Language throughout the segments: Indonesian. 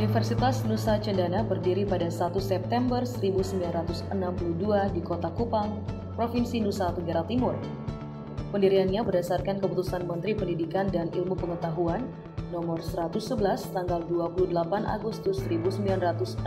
Universitas Nusa Cendana berdiri pada 1 September 1962 di Kota Kupang, Provinsi Nusa Tenggara Timur. Pendiriannya berdasarkan keputusan Menteri Pendidikan dan Ilmu Pengetahuan nomor 111 tanggal 28 Agustus 1962.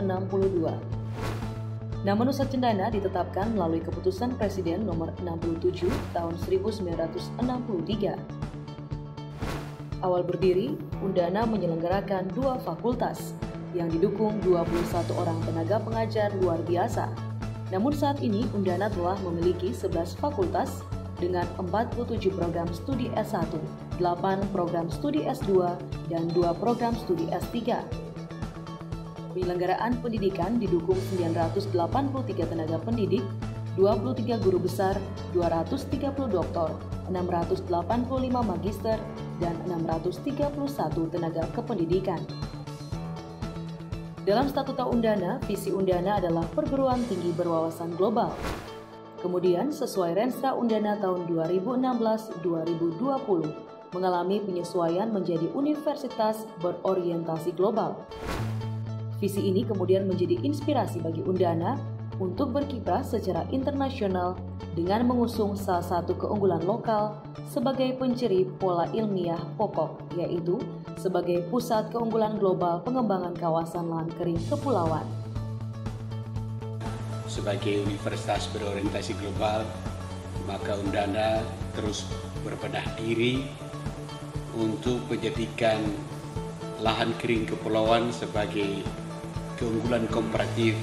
Nama Nusa Cendana ditetapkan melalui keputusan Presiden nomor 67 tahun 1963. Awal berdiri, Undana menyelenggarakan 2 fakultas yang didukung 21 orang tenaga pengajar luar biasa. Namun saat ini Undana telah memiliki 11 fakultas dengan 47 program studi S1, 8 program studi S2, dan 2 program studi S3. Penyelenggaraan pendidikan didukung 983 tenaga pendidik, 23 guru besar, 230 doktor, 685 magister, dan 631 tenaga kependidikan. Dalam Statuta Undana, visi Undana adalah perguruan tinggi berwawasan global. Kemudian, sesuai Renstra Undana tahun 2016-2020, mengalami penyesuaian menjadi universitas berorientasi global. Visi ini kemudian menjadi inspirasi bagi Undana untuk berkiprah secara internasional dengan mengusung salah satu keunggulan lokal sebagai penceri pola ilmiah pokok, yaitu sebagai pusat keunggulan global pengembangan kawasan lahan kering kepulauan. Sebagai universitas berorientasi global, maka Undana terus berbenah diri untuk menjadikan lahan kering kepulauan sebagai keunggulan komparatif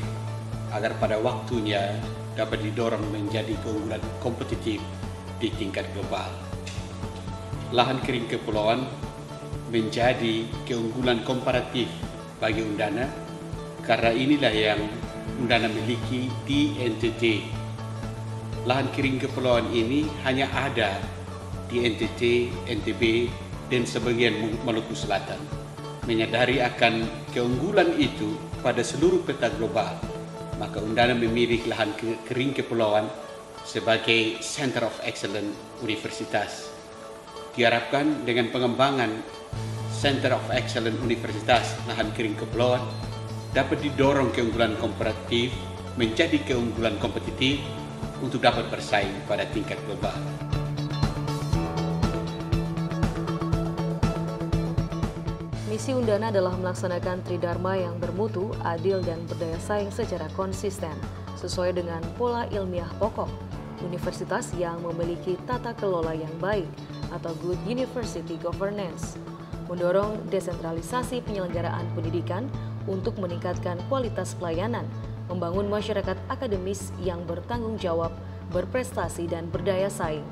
agar pada waktunya dapat didorong menjadi keunggulan kompetitif di tingkat global. Lahan kering kepulauan menjadi keunggulan komparatif bagi Undana karena inilah yang Undana miliki di NTT. Lahan kering kepulauan ini hanya ada di NTT, NTB, dan sebagian Maluku Selatan. Menyadari akan keunggulan itu pada seluruh peta global, maka Undana memilih lahan kering kepulauan sebagai Center of Excellence Universitas. Diharapkan dengan pengembangan Center of Excellence Universitas lahan kering kepulauan dapat didorong keunggulan komparatif menjadi keunggulan kompetitif untuk dapat bersaing pada tingkat global. Misi Undana adalah melaksanakan Tridharma yang bermutu, adil, dan berdaya saing secara konsisten, sesuai dengan pola ilmiah pokok. Universitas yang memiliki tata kelola yang baik atau Good University Governance, mendorong desentralisasi penyelenggaraan pendidikan untuk meningkatkan kualitas pelayanan, membangun masyarakat akademis yang bertanggung jawab, berprestasi, dan berdaya saing.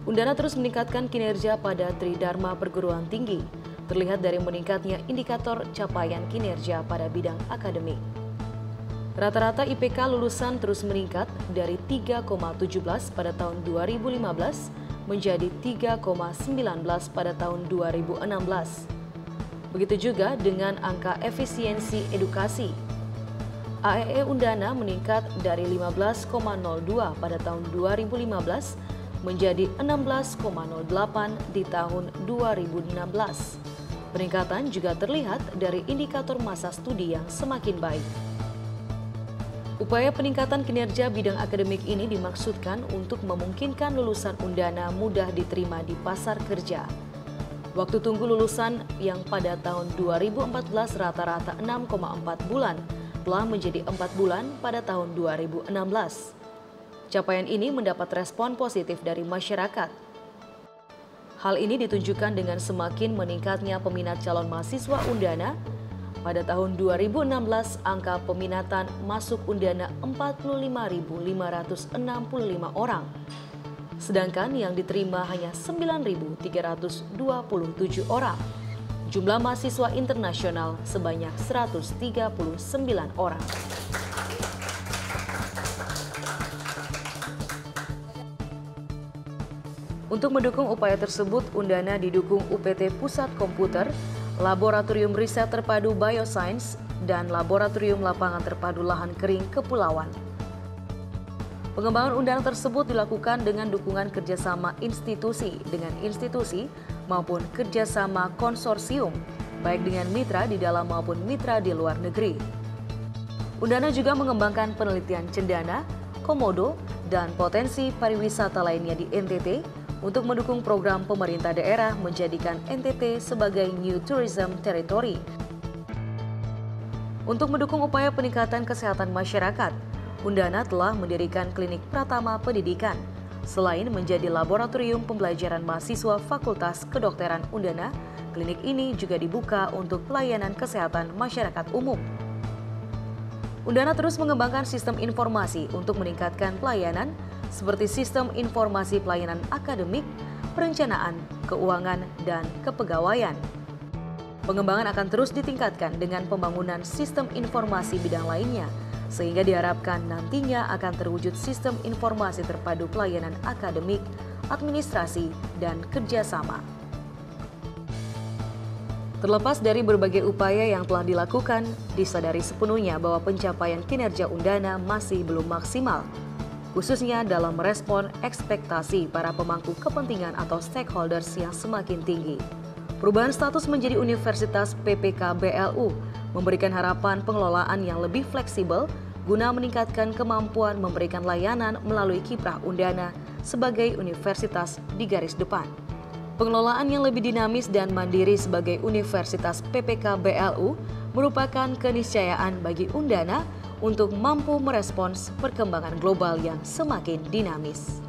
Undana terus meningkatkan kinerja pada Tridharma perguruan tinggi, terlihat dari meningkatnya indikator capaian kinerja pada bidang akademik. Rata-rata IPK lulusan terus meningkat dari 3,17 pada tahun 2015 menjadi 3,19 pada tahun 2016. Begitu juga dengan angka efisiensi edukasi. AEE Undana meningkat dari 15,02 pada tahun 2015 menjadi 16,08 di tahun 2016. Peningkatan juga terlihat dari indikator masa studi yang semakin baik. Upaya peningkatan kinerja bidang akademik ini dimaksudkan untuk memungkinkan lulusan Undana mudah diterima di pasar kerja. Waktu tunggu lulusan yang pada tahun 2014 rata-rata 6,4 bulan telah menjadi 4 bulan pada tahun 2016. Capaian ini mendapat respon positif dari masyarakat. Hal ini ditunjukkan dengan semakin meningkatnya peminat calon mahasiswa Undana. Pada tahun 2016, angka peminatan masuk Undana 45.565 orang, sedangkan yang diterima hanya 9.327 orang. Jumlah mahasiswa internasional sebanyak 139 orang. Untuk mendukung upaya tersebut, Undana didukung UPT Pusat Komputer, Laboratorium Riset Terpadu Bioscience, dan Laboratorium Lapangan Terpadu Lahan Kering Kepulauan. Pengembangan Undana tersebut dilakukan dengan dukungan kerjasama institusi dengan institusi maupun kerjasama konsorsium baik dengan mitra di dalam maupun mitra di luar negeri. Undana juga mengembangkan penelitian cendana, komodo, dan potensi pariwisata lainnya di NTT untuk mendukung program pemerintah daerah menjadikan NTT sebagai New Tourism Territory. Untuk mendukung upaya peningkatan kesehatan masyarakat, Undana telah mendirikan klinik Pratama Pendidikan. Selain menjadi laboratorium pembelajaran mahasiswa Fakultas Kedokteran Undana, klinik ini juga dibuka untuk pelayanan kesehatan masyarakat umum. Undana terus mengembangkan sistem informasi untuk meningkatkan pelayanan seperti sistem informasi pelayanan akademik, perencanaan, keuangan, dan kepegawaian. Pengembangan akan terus ditingkatkan dengan pembangunan sistem informasi bidang lainnya, sehingga diharapkan nantinya akan terwujud sistem informasi terpadu pelayanan akademik, administrasi, dan kerjasama. Terlepas dari berbagai upaya yang telah dilakukan, disadari sepenuhnya bahwa pencapaian kinerja Undana masih belum maksimal, khususnya dalam merespon ekspektasi para pemangku kepentingan atau stakeholders yang semakin tinggi. Perubahan status menjadi Universitas PPK BLU memberikan harapan pengelolaan yang lebih fleksibel guna meningkatkan kemampuan memberikan layanan melalui kiprah Undana sebagai universitas di garis depan. Pengelolaan yang lebih dinamis dan mandiri sebagai Universitas PPK BLU merupakan keniscayaan bagi Undana untuk mampu merespons perkembangan global yang semakin dinamis.